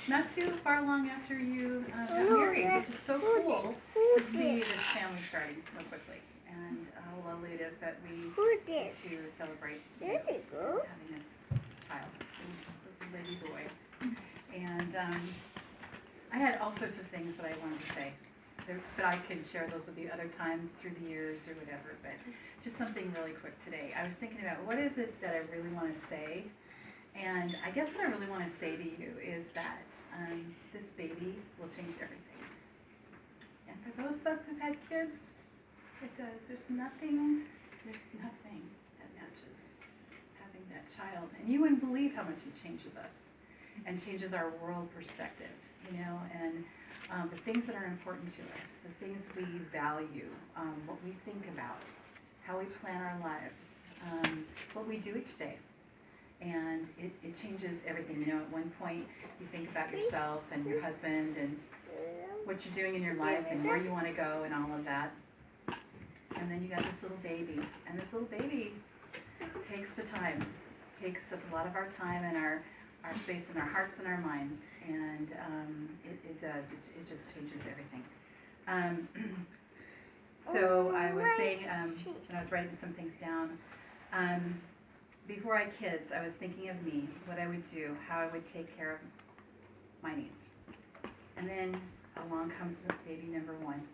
not too far long after you got married, which is so cool to see this family starting so quickly. And how lovely it is that we get to celebrate having this child, this baby boy. And I had all sorts of things that I wanted to say, but I could share those with you other times through the years or whatever. But just something really quick today. I was thinking about what is it that I really want to say. And I guess what I really want to say to you is that this baby will change everything. And for those of us who've had kids, it does. There's nothing that matches having that child. And you wouldn't believe how much it changes us and changes our world perspective, you know, and the things that are important to us, the things we value, what we think about, how we plan our lives, what we do each day. And it changes everything. You know, at one point you think about yourself and your husband and what you're doing in your life and where you want to go and all of that. And then you got this little baby. And this little baby takes the time, takes up a lot of our time and our space in our hearts and our minds. And it does. It just changes everything. So I was saying, when I was writing some things down, before I had kids, I was thinking of me, what I would do, how I would take care of my needs. And then along comes baby number one.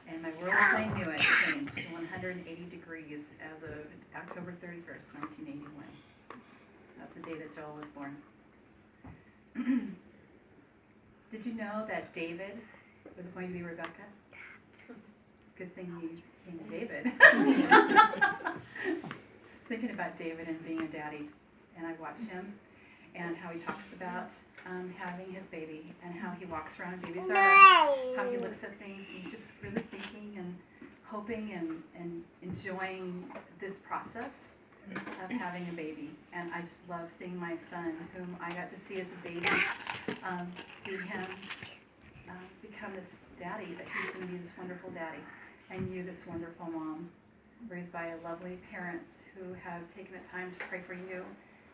And my world as I knew it changed to 180 degrees as of October 31st, 1981. That's the day that Joel was born. Did you know that David was going to be Rebecca? Good thing he became David. Thinking about David and being a daddy, and I watch him and how he talks about having his baby and how he walks around in baby's arms, how he looks at things, and he's just really thinking and hoping and enjoying this process of having a baby. And I just love seeing my son, whom I got to see as a baby, see him become this daddy, that he's going to be this wonderful daddy, and you this wonderful mom, raised by lovely parents who have taken the time to pray for you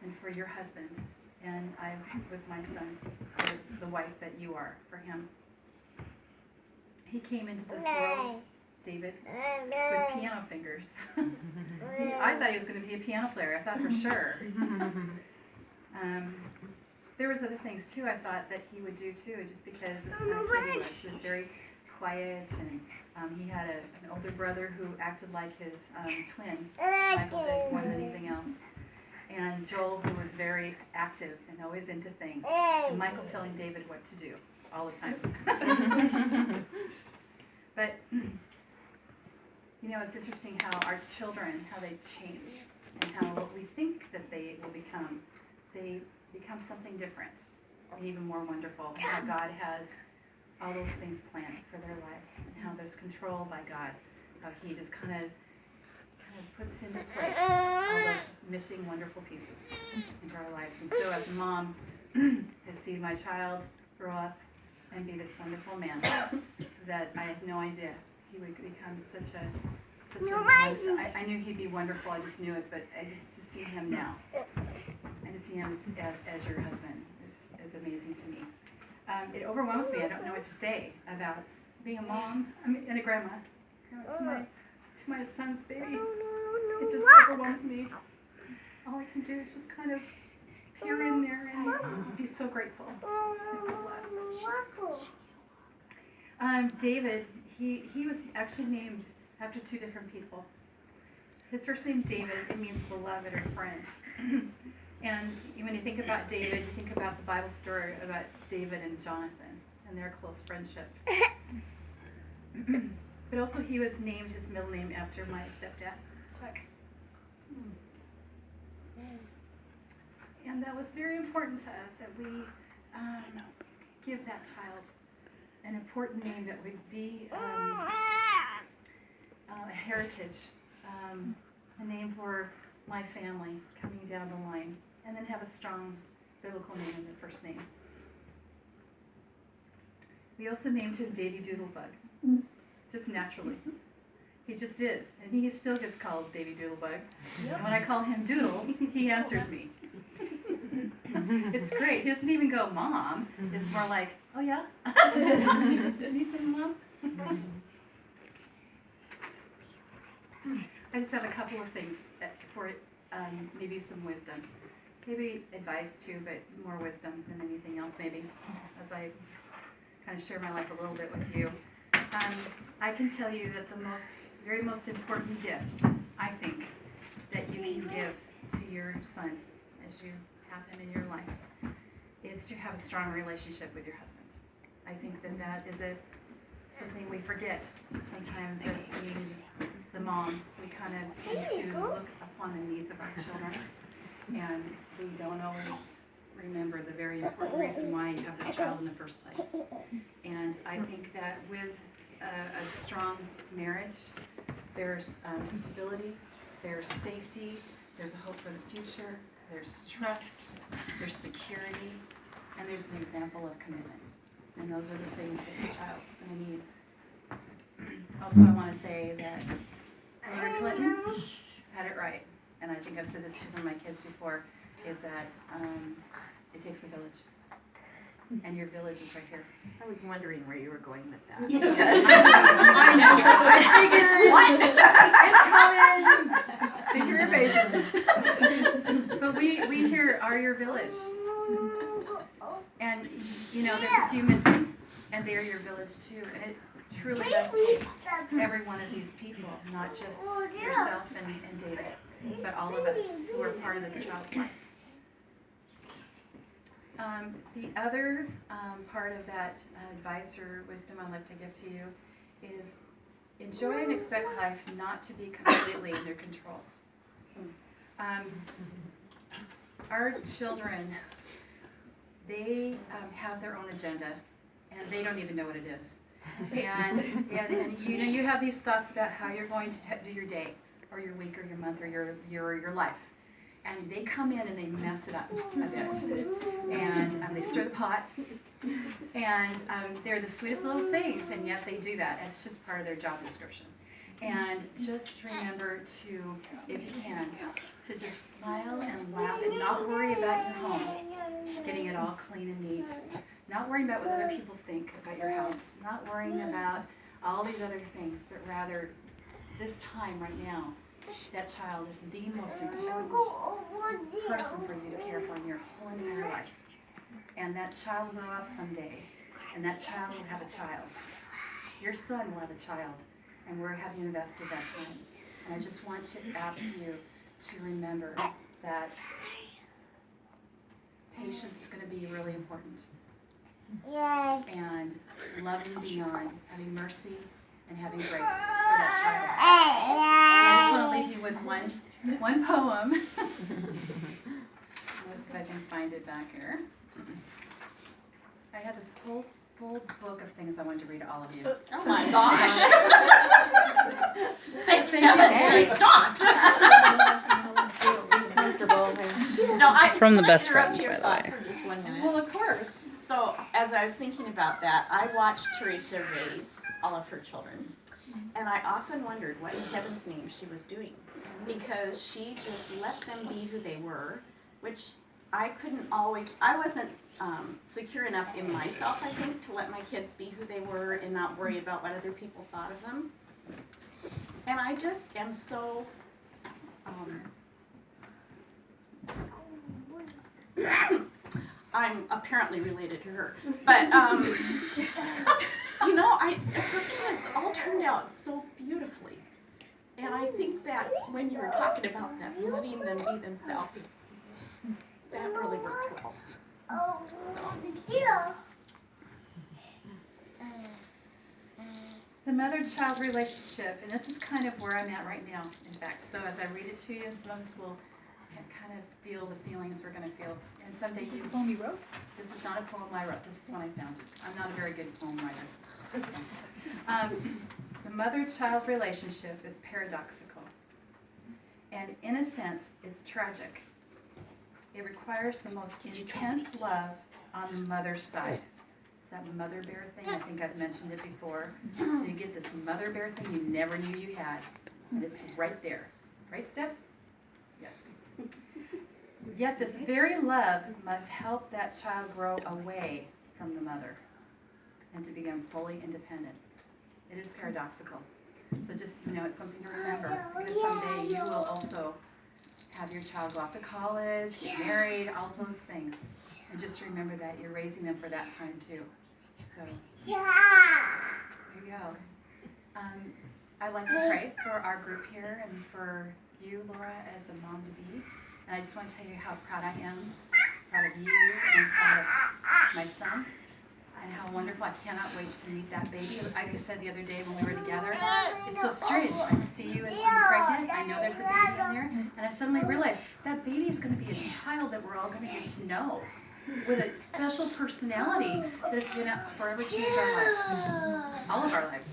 and for your husband. And I'm with my son, for the wife that you are for him. He came into this world, David, with piano fingers. I thought he was going to be a piano player. I thought for sure. There was other things too I thought that he would do too, just because of who he was. He was very quiet, and he had an older brother who acted like his twin, Michael did, more than anything else. And Joel, who was very active and always into things, and Michael telling David what to do all the time. But, you know, it's interesting how our children, how they change, and how what we think that they will become, they become something different and even more wonderful. And how God has all those things planned for their lives, and how there's control by God, how he just kind of puts into place all those missing wonderful pieces into our lives. And so as a mom, has seen my child grow up and be this wonderful man that I had no idea he would become such a I knew he'd be wonderful, I just knew it, but I just to see him now and to see him as your husband is amazing to me. It overwhelms me. I don't know what to say about being a mom and a grandma to my son's baby. It just overwhelms me. All I can do is just kind of peer in there and be so grateful and so blessed. David, he was actually named after two different people. His first name, David, it means beloved or friend. And when you think about David, you think about the Bible story about David and Jonathan and their close friendship. But also he was named his middle name after my stepdad, Chuck. And that was very important to us, that we give that child an important name that would be a heritage, a name for my family coming down the line, and then have a strong biblical name in the first name. We also named him Davy Doodlebug, just naturally. He just is, and he still gets called Davy Doodlebug. And when I call him Doodle, he answers me. It's great. He doesn't even go, Mom. It's more like, oh yeah? Did he say Mom? I just have a couple of things for maybe some wisdom. Maybe advice too, but more wisdom than anything else maybe, as I kind of share my life a little bit with you. I can tell you that the very most important gift, I think, that you can give to your son as you have him in your life is to have a strong relationship with your husband. I think that is something we forget sometimes as being the mom. We kind of tend to look upon the needs of our children, and we don't always remember the very important reason why you have this child in the first place. And I think that with a strong marriage, there's stability, there's safety, there's a hope for the future, there's trust, there's security, and there's an example of commitment. And those are the things that your child is going to need. Also, I want to say that Hillary Clinton had it right, and I think I've said this to some of my kids before, is that it takes a village. And your village is right here. I was wondering where you were going with that. Because I know. I figured it's coming. Think your faces. But we here are your village. And there's a few missing, and they're your village too. And it truly does take every one of these people, not just yourself and David, but all of us who are part of this child's life. The other part of that advice or wisdom I'd like to give to you is enjoy and expect life not to be completely under control. Our children, they have their own agenda, and they don't even know what it is. And you have these thoughts about how you're going to do your day, or your week, or your month, or your life. And they come in and they mess it up a bit. And they stir the pot. And they're the sweetest little things, and yet they do that. It's just part of their job description. And just remember to, if you can, to just smile and laugh and not worry about your home, getting it all clean and neat. Not worrying about what other people think about your house. Not worrying about all these other things, but rather this time right now, that child is the most important person for you to care for in your whole entire life. And that child will grow up someday, and that child will have a child. Your son will have a child, and we're having invested that time. And I just want to ask you to remember that patience is going to be really important. And loving beyond, having mercy, and having grace for that child. I just want to leave you with one poem. Let's see if I can find it back here. I had this whole full book of things I wanted to read to all of you. Oh my gosh! Thank you. Stop! From the best friend, by the way. For just 1 minute. Well, of course. So, as I was thinking about that, I watched Teresa raise all of her children. And I often wondered what in heaven's name she was doing. Because she just let them be who they were, which I wasn't secure enough in myself, I think, to let my kids be who they were and not worry about what other people thought of them. And I just am so I'm apparently related to her, but her kids all turned out so beautifully, and I think that when you were talking about them, letting them be themselves, that really worked well. The mother-child relationship, and this is kind of where I'm at right now, in fact. So as I read it to you, some of us will kind of feel the feelings we're going to feel. And someday Is this a poem you wrote? This is not a poem I wrote. This is one I found. I'm not a very good poem writer. The mother-child relationship is paradoxical, and in a sense, is tragic. It requires the most intense love on the mother's side. It's that mother bear thing. I think I've mentioned it before. So you get this mother bear thing you never knew you had, and it's right there. Right, Steph? Yes. Yet this very love must help that child grow away from the mother and to become fully independent. It is paradoxical. So just, it's something to remember, because someday you will also have your child go off to college, get married, all those things. And just remember that you're raising them for that time too. So, there you go. I'd like to pray for our group here and for you, Laura, as the mom to be. And I just want to tell you how proud I am, proud of you, and proud of my son, and how wonderful. I cannot wait to meet that baby. Like I said the other day when we were together, it's so strange. I see you as being pregnant. I know there's a baby in there. And I suddenly realized that baby is going to be a child that we're all going to get to know, with a special personality that's going to forever change our lives. All of our lives.